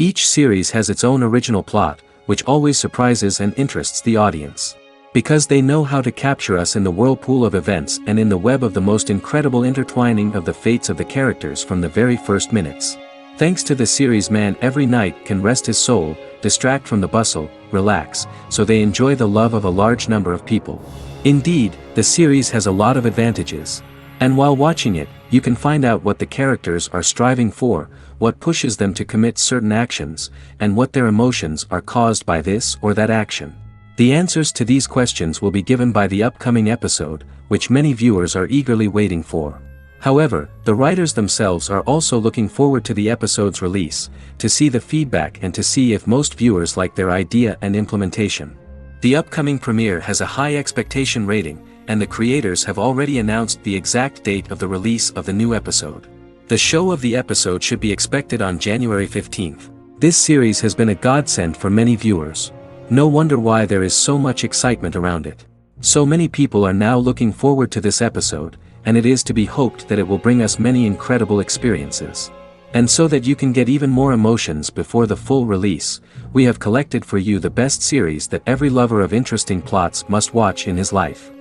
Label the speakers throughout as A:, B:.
A: Each series has its own original plot, which always surprises and interests the audience. Because they know how to capture us in the whirlpool of events and in the web of the most incredible intertwining of the fates of the characters from the very first minutes. Thanks to the series, man every night can rest his soul, distract from the bustle, relax, so they enjoy the love of a large number of people. Indeed, the series has a lot of advantages. And while watching it, you can find out what the characters are striving for, what pushes them to commit certain actions, and what their emotions are caused by this or that action. The answers to these questions will be given by the upcoming episode, which many viewers are eagerly waiting for. However, the writers themselves are also looking forward to the episode's release, to see the feedback and to see if most viewers like their idea and implementation. The upcoming premiere has a high expectation rating, and the creators have already announced the exact date of the release of the new episode. The show of the episode should be expected on January 15th. This series has been a godsend for many viewers. No wonder why there is so much excitement around it. So many people are now looking forward to this episode, and it is to be hoped that it will bring us many incredible experiences. And so that you can get even more emotions before the full release, we have collected for you the best series that every lover of interesting plots must watch in his life.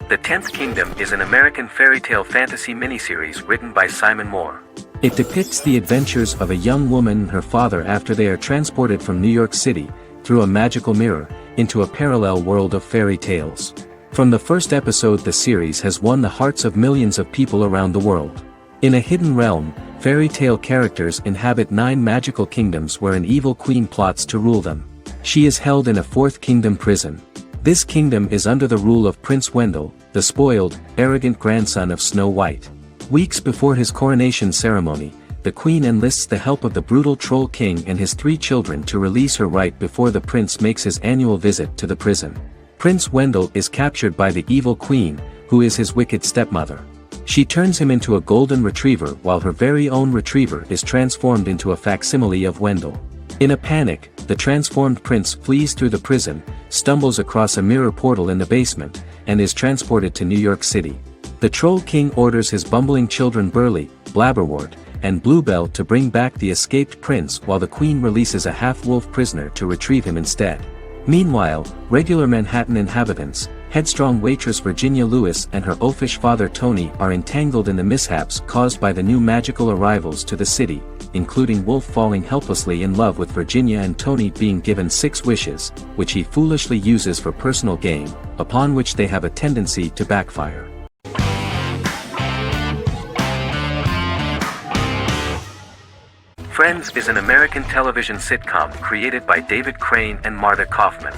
A: The 10th Kingdom is an American fairy tale fantasy miniseries written by Simon Moore. It depicts the adventures of a young woman and her father after they are transported from New York City, through a magical mirror, into a parallel world of fairy tales. From the first episode, the series has won the hearts of millions of people around the world. In a hidden realm, fairy tale characters inhabit 9 magical kingdoms where an evil queen plots to rule them. She is held in a 4th kingdom prison. This kingdom is under the rule of Prince Wendell, the spoiled, arrogant grandson of Snow White. Weeks before his coronation ceremony, the queen enlists the help of the brutal Troll King and his 3 children to release her right before the prince makes his annual visit to the prison. Prince Wendell is captured by the evil queen, who is his wicked stepmother. She turns him into a golden retriever while her very own retriever is transformed into a facsimile of Wendell. In a panic, the transformed prince flees through the prison, stumbles across a mirror portal in the basement, and is transported to New York City. The Troll King orders his bumbling children Burly, Blabberwort, and Bluebell to bring back the escaped prince while the queen releases a half-wolf prisoner to retrieve him instead. Meanwhile, regular Manhattan inhabitants, headstrong waitress Virginia Lewis and her oafish father Tony are entangled in the mishaps caused by the new magical arrivals to the city, including Wolf falling helplessly in love with Virginia and Tony being given 6 wishes, which he foolishly uses for personal gain, upon which they have a tendency to backfire. Friends is an American television sitcom created by David Crane and Marta Kaufman.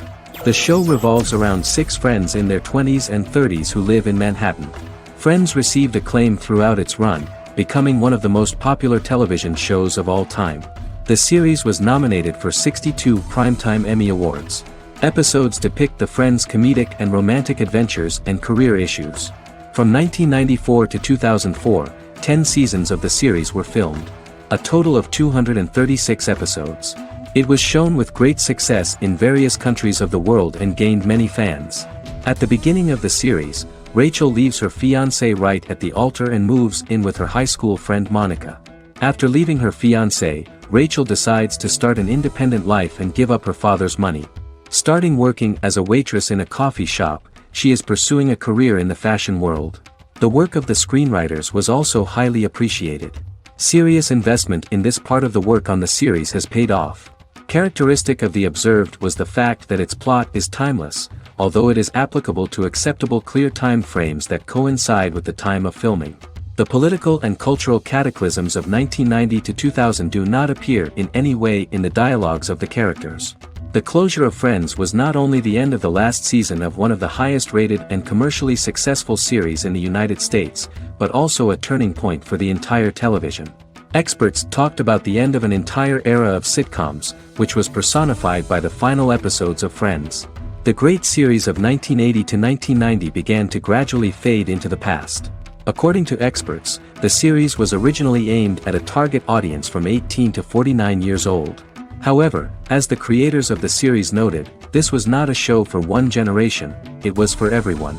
A: The show revolves around 6 friends in their 20s and 30s who live in Manhattan. Friends received acclaim throughout its run, becoming one of the most popular television shows of all time. The series was nominated for 62 Primetime Emmy Awards. Episodes depict the friends' comedic and romantic adventures and career issues. From 1994 to 2004, 10 seasons of the series were filmed. A total of 236 episodes. It was shown with great success in various countries of the world and gained many fans. At the beginning of the series, Rachel leaves her fiancé right at the altar and moves in with her high school friend Monica. After leaving her fiancé, Rachel decides to start an independent life and give up her father's money. Starting working as a waitress in a coffee shop, she is pursuing a career in the fashion world. The work of the screenwriters was also highly appreciated. Serious investment in this part of the work on the series has paid off. Characteristic of The Observed was the fact that its plot is timeless, although it is applicable to acceptable clear time frames that coincide with the time of filming. The political and cultural cataclysms of 1990 to 2000 do not appear in any way in the dialogues of the characters. The closure of Friends was not only the end of the last season of one of the highest-rated and commercially successful series in the United States, but also a turning point for the entire television. Experts talked about the end of an entire era of sitcoms, which was personified by the final episodes of Friends. The great series of 1980 to 1990 began to gradually fade into the past. According to experts, the series was originally aimed at a target audience from 18 to 49 years old. However, as the creators of the series noted, this was not a show for one generation, it was for everyone.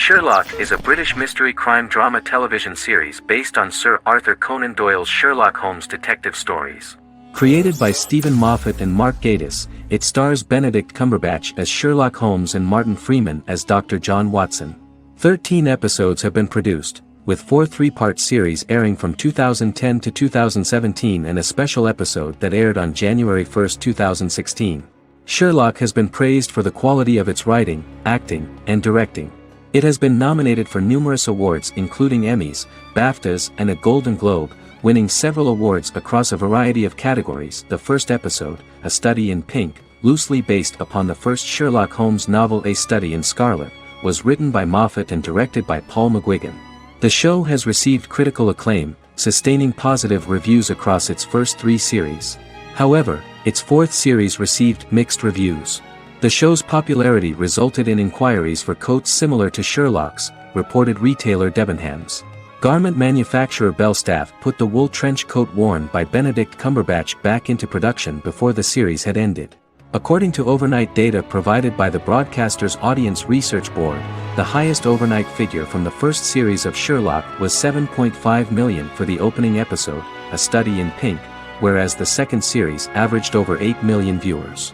A: Sherlock is a British mystery crime drama television series based on Sir Arthur Conan Doyle's Sherlock Holmes detective stories. Created by Stephen Moffat and Mark Gatiss, it stars Benedict Cumberbatch as Sherlock Holmes and Martin Freeman as Dr. John Watson. 13 episodes have been produced, with 4 three-part series airing from 2010 to 2017 and a special episode that aired on January 1, 2016. Sherlock has been praised for the quality of its writing, acting, and directing. It has been nominated for numerous awards including Emmys, BAFTAs, and a Golden Globe, winning several awards across a variety of categories. The first episode, A Study in Pink, loosely based upon the first Sherlock Holmes novel A Study in Scarlet, was written by Moffat and directed by Paul McGuigan. The show has received critical acclaim, sustaining positive reviews across its first 3 series. However, its 4th series received mixed reviews. The show's popularity resulted in inquiries for coats similar to Sherlock's, reported retailer Debenhams. Garment manufacturer Belstaff put the wool trench coat worn by Benedict Cumberbatch back into production before the series had ended. According to overnight data provided by the broadcaster's Audience Research Board, the highest overnight figure from the first series of Sherlock was 7.5 million for the opening episode, A Study in Pink, whereas the second series averaged over 8 million viewers.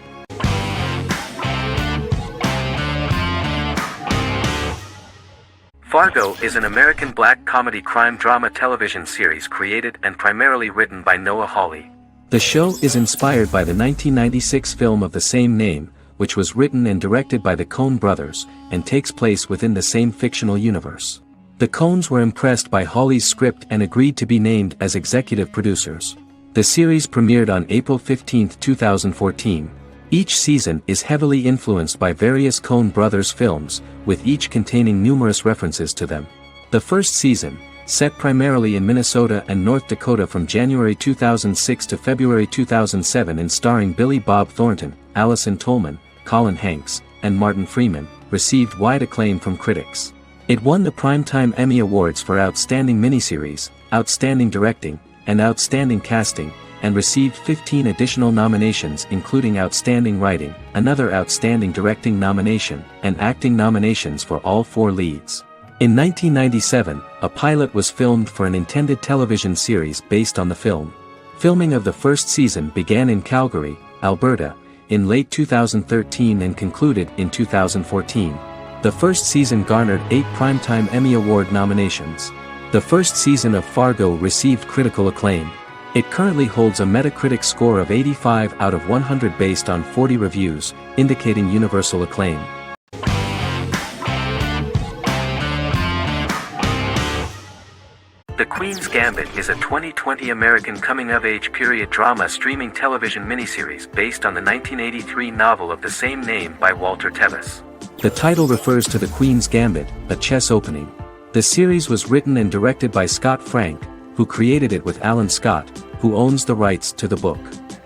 A: Fargo is an American black comedy crime drama television series created and primarily written by Noah Hawley. The show is inspired by the 1996 film of the same name, which was written and directed by the Coen brothers, and takes place within the same fictional universe. The Coens were impressed by Hawley's script and agreed to be named as executive producers. The series premiered on April 15, 2014. Each season is heavily influenced by various Coen brothers films, with each containing numerous references to them. The first season, set primarily in Minnesota and North Dakota from January 2006 to February 2007 and starring Billy Bob Thornton, Allison Tolman, Colin Hanks, and Martin Freeman, received wide acclaim from critics. It won the Primetime Emmy Awards for Outstanding Miniseries, Outstanding Directing, and Outstanding Casting, and received 15 additional nominations including Outstanding Writing, another Outstanding Directing nomination, and acting nominations for all 4 leads. In 1997, a pilot was filmed for an intended television series based on the film. Filming of the first season began in Calgary, Alberta, in late 2013 and concluded in 2014. The first season garnered 8 Primetime Emmy Award nominations. The first season of Fargo received critical acclaim. It currently holds a Metacritic score of 85 out of 100 based on 40 reviews, indicating universal acclaim. The Queen's Gambit is a 2020 American coming-of-age period drama streaming television miniseries based on the 1983 novel of the same name by Walter Tevis. The title refers to the Queen's Gambit, a chess opening. The series was written and directed by Scott Frank, who created it with Alan Scott, who owns the rights to the book.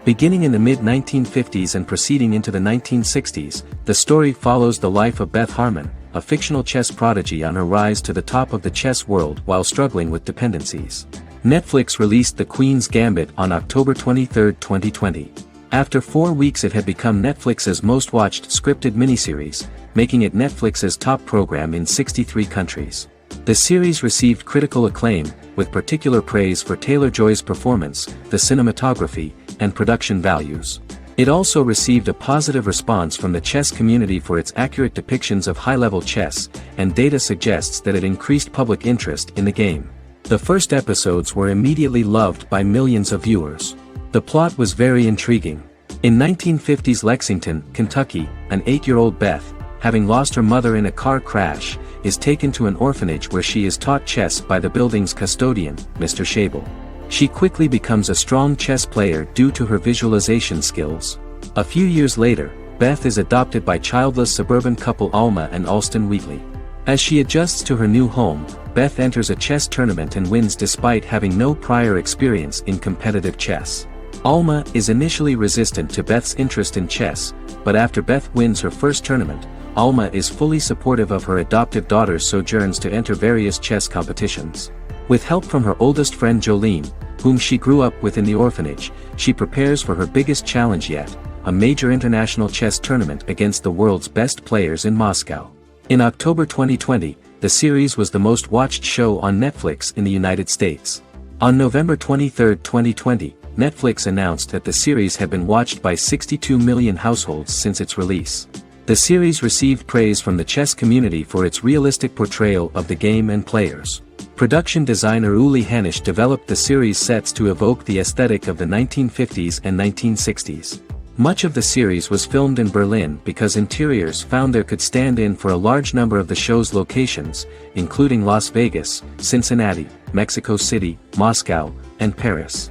A: Beginning in the mid-1950s and proceeding into the 1960s, the story follows the life of Beth Harmon, a fictional chess prodigy on her rise to the top of the chess world while struggling with dependencies. Netflix released The Queen's Gambit on October 23, 2020. After 4 weeks it had become Netflix's most watched scripted miniseries, making it Netflix's top program in 63 countries. The series received critical acclaim, with particular praise for Taylor-Joy's performance, the cinematography, and production values. It also received a positive response from the chess community for its accurate depictions of high-level chess, and data suggests that it increased public interest in the game. The first episodes were immediately loved by millions of viewers. The plot was very intriguing. In 1950s Lexington, Kentucky, an 8-year-old Beth, having lost her mother in a car crash, is taken to an orphanage where she is taught chess by the building's custodian, Mr. Schabel. She quickly becomes a strong chess player due to her visualization skills. A few years later, Beth is adopted by childless suburban couple Alma and Alston Wheatley. As she adjusts to her new home, Beth enters a chess tournament and wins despite having no prior experience in competitive chess. Alma is initially resistant to Beth's interest in chess, but after Beth wins her first tournament, Alma is fully supportive of her adoptive daughter's sojourns to enter various chess competitions. With help from her oldest friend Jolene, whom she grew up with in the orphanage, she prepares for her biggest challenge yet, a major international chess tournament against the world's best players in Moscow. In October 2020, the series was the most watched show on Netflix in the United States. On November 23, 2020, Netflix announced that the series had been watched by 62 million households since its release. The series received praise from the chess community for its realistic portrayal of the game and players. Production designer Uli Hanisch developed the series sets to evoke the aesthetic of the 1950s and 1960s. Much of the series was filmed in Berlin because interiors found there could stand in for a large number of the show's locations, including Las Vegas, Cincinnati, Mexico City, Moscow, and Paris.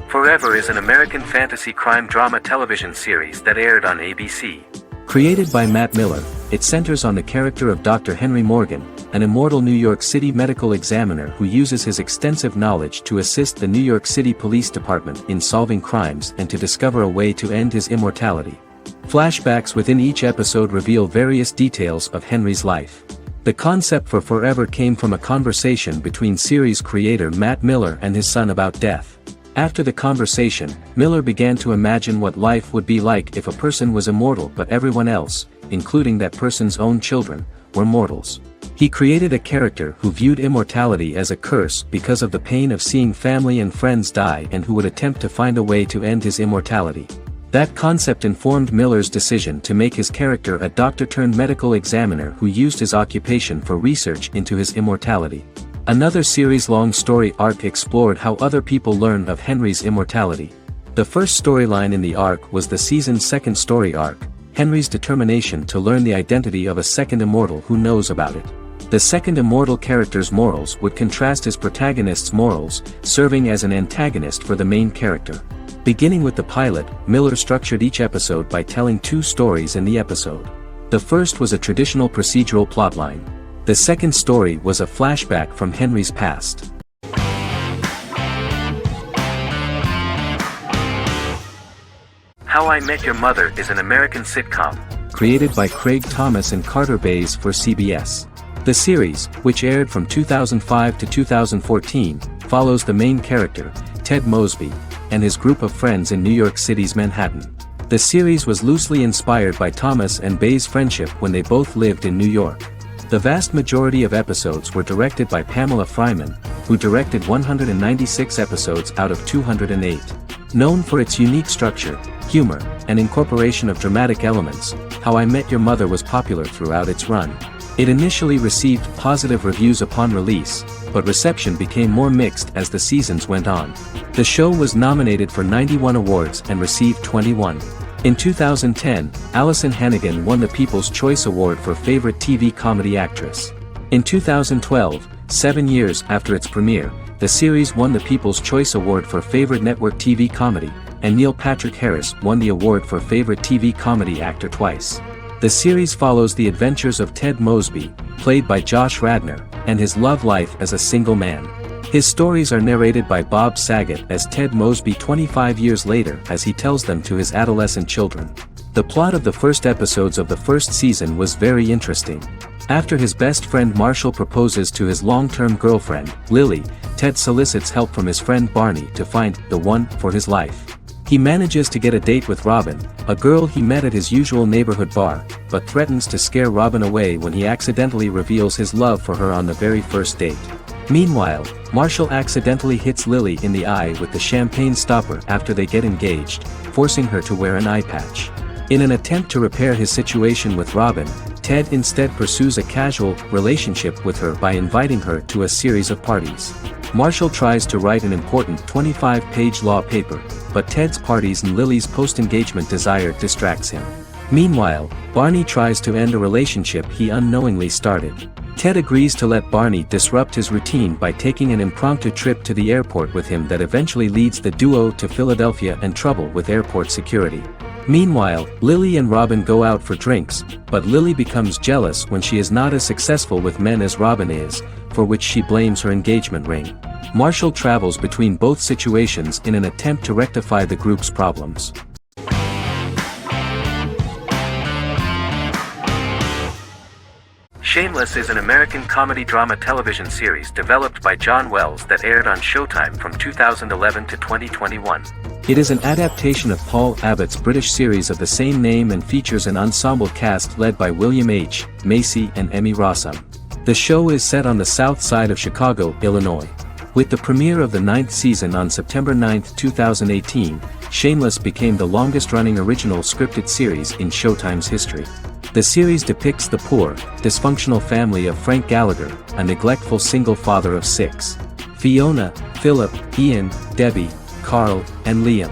A: Forever is an American fantasy crime drama television series that aired on ABC. Created by Matt Miller, it centers on the character of Dr. Henry Morgan, an immortal New York City medical examiner who uses his extensive knowledge to assist the New York City Police Department in solving crimes and to discover a way to end his immortality. Flashbacks within each episode reveal various details of Henry's life. The concept for Forever came from a conversation between series creator Matt Miller and his son about death. After the conversation, Miller began to imagine what life would be like if a person was immortal but everyone else, including that person's own children, were mortals. He created a character who viewed immortality as a curse because of the pain of seeing family and friends die and who would attempt to find a way to end his immortality. That concept informed Miller's decision to make his character a doctor-turned-medical examiner who used his occupation for research into his immortality. Another series-long story arc explored how other people learn of Henry's immortality. The first storyline in the arc was the season's second story arc, Henry's determination to learn the identity of a second immortal who knows about it. The second immortal character's morals would contrast his protagonist's morals, serving as an antagonist for the main character. Beginning with the pilot, Miller structured each episode by telling two stories in the episode. The first was a traditional procedural plotline. The second story was a flashback from Henry's past. How I Met Your Mother is an American sitcom, created by Craig Thomas and Carter Bays for CBS. The series, which aired from 2005 to 2014, follows the main character, Ted Mosby, and his group of friends in New York City's Manhattan. The series was loosely inspired by Thomas and Bays' friendship when they both lived in New York. The vast majority of episodes were directed by Pamela Fryman, who directed 196 episodes out of 208. Known for its unique structure, humor, and incorporation of dramatic elements, How I Met Your Mother was popular throughout its run. It initially received positive reviews upon release, but reception became more mixed as the seasons went on. The show was nominated for 91 awards and received 21. In 2010, Allison Hannigan won the People's Choice Award for Favorite TV Comedy Actress. In 2012, 7 years after its premiere, the series won the People's Choice Award for Favorite Network TV Comedy, and Neil Patrick Harris won the award for Favorite TV Comedy Actor twice. The series follows the adventures of Ted Mosby, played by Josh Radnor, and his love life as a single man. His stories are narrated by Bob Saget as Ted Mosby 25 years later as he tells them to his adolescent children. The plot of the first episodes of the first season was very interesting. After his best friend Marshall proposes to his long-term girlfriend, Lily, Ted solicits help from his friend Barney to find the one for his life. He manages to get a date with Robin, a girl he met at his usual neighborhood bar, but threatens to scare Robin away when he accidentally reveals his love for her on the very first date. Meanwhile, Marshall accidentally hits Lily in the eye with the champagne stopper after they get engaged, forcing her to wear an eye patch. In an attempt to repair his situation with Robin, Ted instead pursues a casual relationship with her by inviting her to a series of parties. Marshall tries to write an important 25-page law paper, but Ted's parties and Lily's post-engagement desire distracts him. Meanwhile, Barney tries to end a relationship he unknowingly started. Ted agrees to let Barney disrupt his routine by taking an impromptu trip to the airport with him that eventually leads the duo to Philadelphia and trouble with airport security. Meanwhile, Lily and Robin go out for drinks, but Lily becomes jealous when she is not as successful with men as Robin is, for which she blames her engagement ring. Marshall travels between both situations in an attempt to rectify the group's problems. Shameless is an American comedy drama television series developed by John Wells that aired on Showtime from 2011 to 2021. It is an adaptation of Paul Abbott's British series of the same name and features an ensemble cast led by William H. Macy and Emmy Rossum. The show is set on the south side of Chicago, Illinois. With the premiere of the 9th season on September 9, 2018, Shameless became the longest-running original scripted series in Showtime's history. The series depicts the poor, dysfunctional family of Frank Gallagher, a neglectful single father of 6. Fiona, Philip, Ian, Debbie, Carl, and Liam.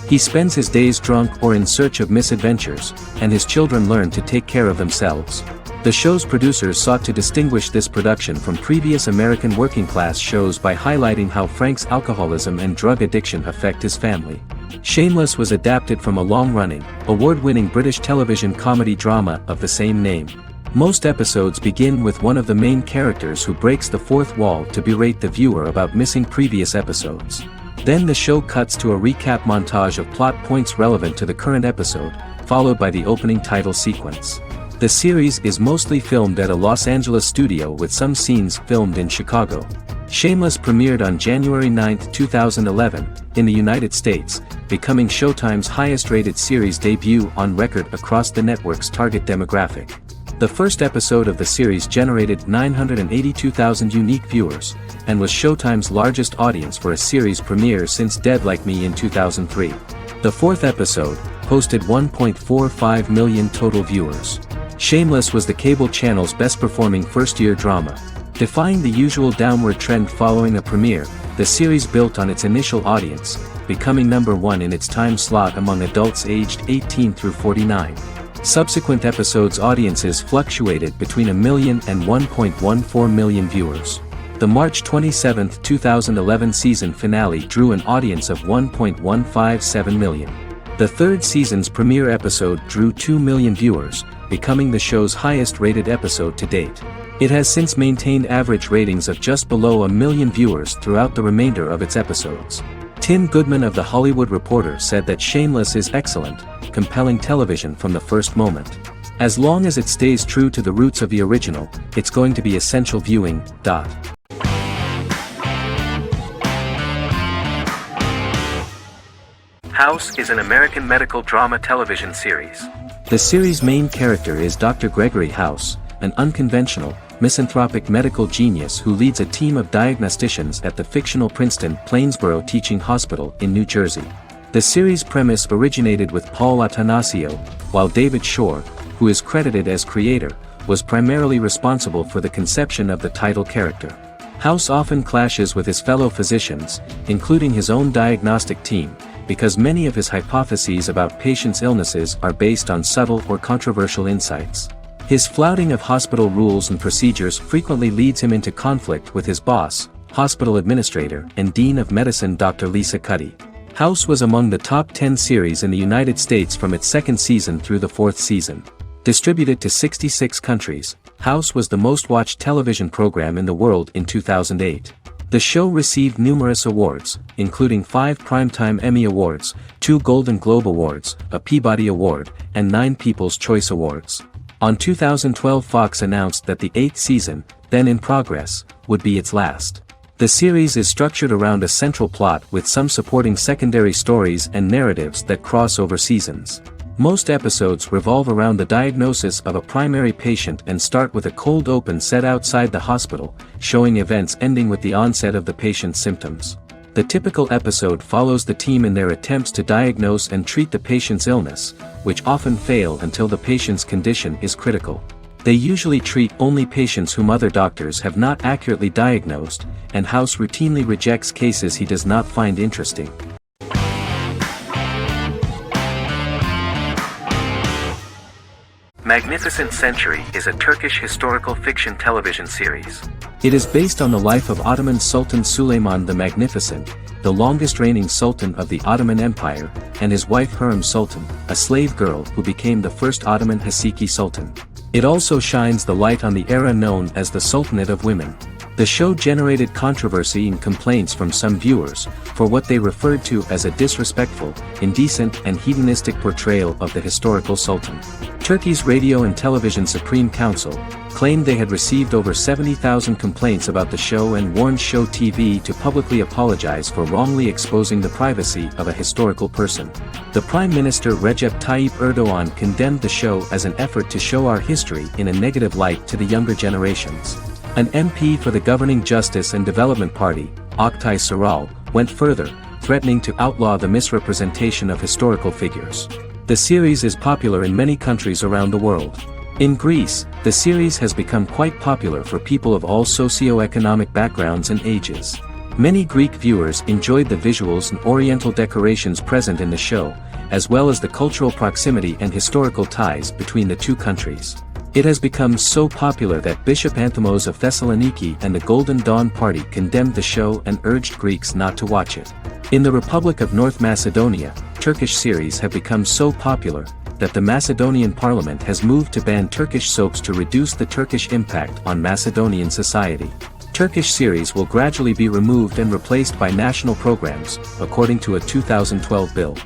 A: He spends his days drunk or in search of misadventures, and his children learn to take care of themselves. The show's producers sought to distinguish this production from previous American working-class shows by highlighting how Frank's alcoholism and drug addiction affect his family. Shameless was adapted from a long-running, award-winning British television comedy drama of the same name. Most episodes begin with one of the main characters who breaks the fourth wall to berate the viewer about missing previous episodes. Then the show cuts to a recap montage of plot points relevant to the current episode, followed by the opening title sequence. The series is mostly filmed at a Los Angeles studio with some scenes filmed in Chicago. Shameless premiered on January 9, 2011, in the United States, becoming Showtime's highest-rated series debut on record across the network's target demographic. The first episode of the series generated 982,000 unique viewers, and was Showtime's largest audience for a series premiere since Dead Like Me in 2003. The fourth episode posted 1.45 million total viewers. Shameless was the cable channel's best-performing first-year drama. Defying the usual downward trend following a premiere, the series built on its initial audience, becoming number 1 in its time slot among adults aged 18 through 49. Subsequent episodes' audiences fluctuated between 1 million and 1.14 million viewers. The March 27, 2011 season finale drew an audience of 1.157 million. The third season's premiere episode drew 2 million viewers, becoming the show's highest-rated episode to date. It has since maintained average ratings of just below 1 million viewers throughout the remainder of its episodes. Tim Goodman of The Hollywood Reporter said that Shameless is excellent, compelling television from the first moment. As long as it stays true to the roots of the original, it's going to be essential viewing.
B: House is an American medical drama television series.
A: The series' main character is Dr. Gregory House, an unconventional, misanthropic medical genius who leads a team of diagnosticians at the fictional Princeton Plainsboro Teaching Hospital in New Jersey. The series' premise originated with Paul Attanasio, while David Shore, who is credited as creator, was primarily responsible for the conception of the title character. House often clashes with his fellow physicians, including his own diagnostic team, because many of his hypotheses about patients' illnesses are based on subtle or controversial insights. His flouting of hospital rules and procedures frequently leads him into conflict with his boss, hospital administrator and dean of medicine Dr. Lisa Cuddy. House was among the top 10 series in the United States from its second season through the fourth season. Distributed to 66 countries, House was the most-watched television program in the world in 2008. The show received numerous awards, including 5 Primetime Emmy Awards, 2 Golden Globe Awards, a Peabody Award, and 9 People's Choice Awards. On 2012, Fox announced that the 8th season, then in progress, would be its last. The series is structured around a central plot with some supporting secondary stories and narratives that cross over seasons. Most episodes revolve around the diagnosis of a primary patient and start with a cold open set outside the hospital, showing events ending with the onset of the patient's symptoms. The typical episode follows the team in their attempts to diagnose and treat the patient's illness, which often fail until the patient's condition is critical. They usually treat only patients whom other doctors have not accurately diagnosed, and House routinely rejects cases he does not find interesting.
B: Magnificent Century is a Turkish historical fiction television series.
A: It is based on the life of Ottoman Sultan Süleyman the Magnificent, the longest reigning sultan of the Ottoman Empire, and his wife Hürrem Sultan, a slave girl who became the first Ottoman Haseki Sultan. It also shines the light on the era known as the Sultanate of Women. The show generated controversy and complaints from some viewers, for what they referred to as a disrespectful, indecent and hedonistic portrayal of the historical sultan. Turkey's Radio and Television Supreme Council claimed they had received over 70,000 complaints about the show and warned Show TV to publicly apologize for wrongly exposing the privacy of a historical person. The Prime Minister Recep Tayyip Erdogan condemned the show as an effort to show our history in a negative light to the younger generations. An MP for the governing Justice and Development Party, Oktay Saral, went further, threatening to outlaw the misrepresentation of historical figures. The series is popular in many countries around the world. In Greece, the series has become quite popular for people of all socio-economic backgrounds and ages. Many Greek viewers enjoyed the visuals and oriental decorations present in the show, as well as the cultural proximity and historical ties between the two countries. It has become so popular that Bishop Anthimos of Thessaloniki and the Golden Dawn Party condemned the show and urged Greeks not to watch it. In the Republic of North Macedonia, Turkish series have become so popular that the Macedonian parliament has moved to ban Turkish soaps to reduce the Turkish impact on Macedonian society. Turkish series will gradually be removed and replaced by national programs, according to a 2012 bill.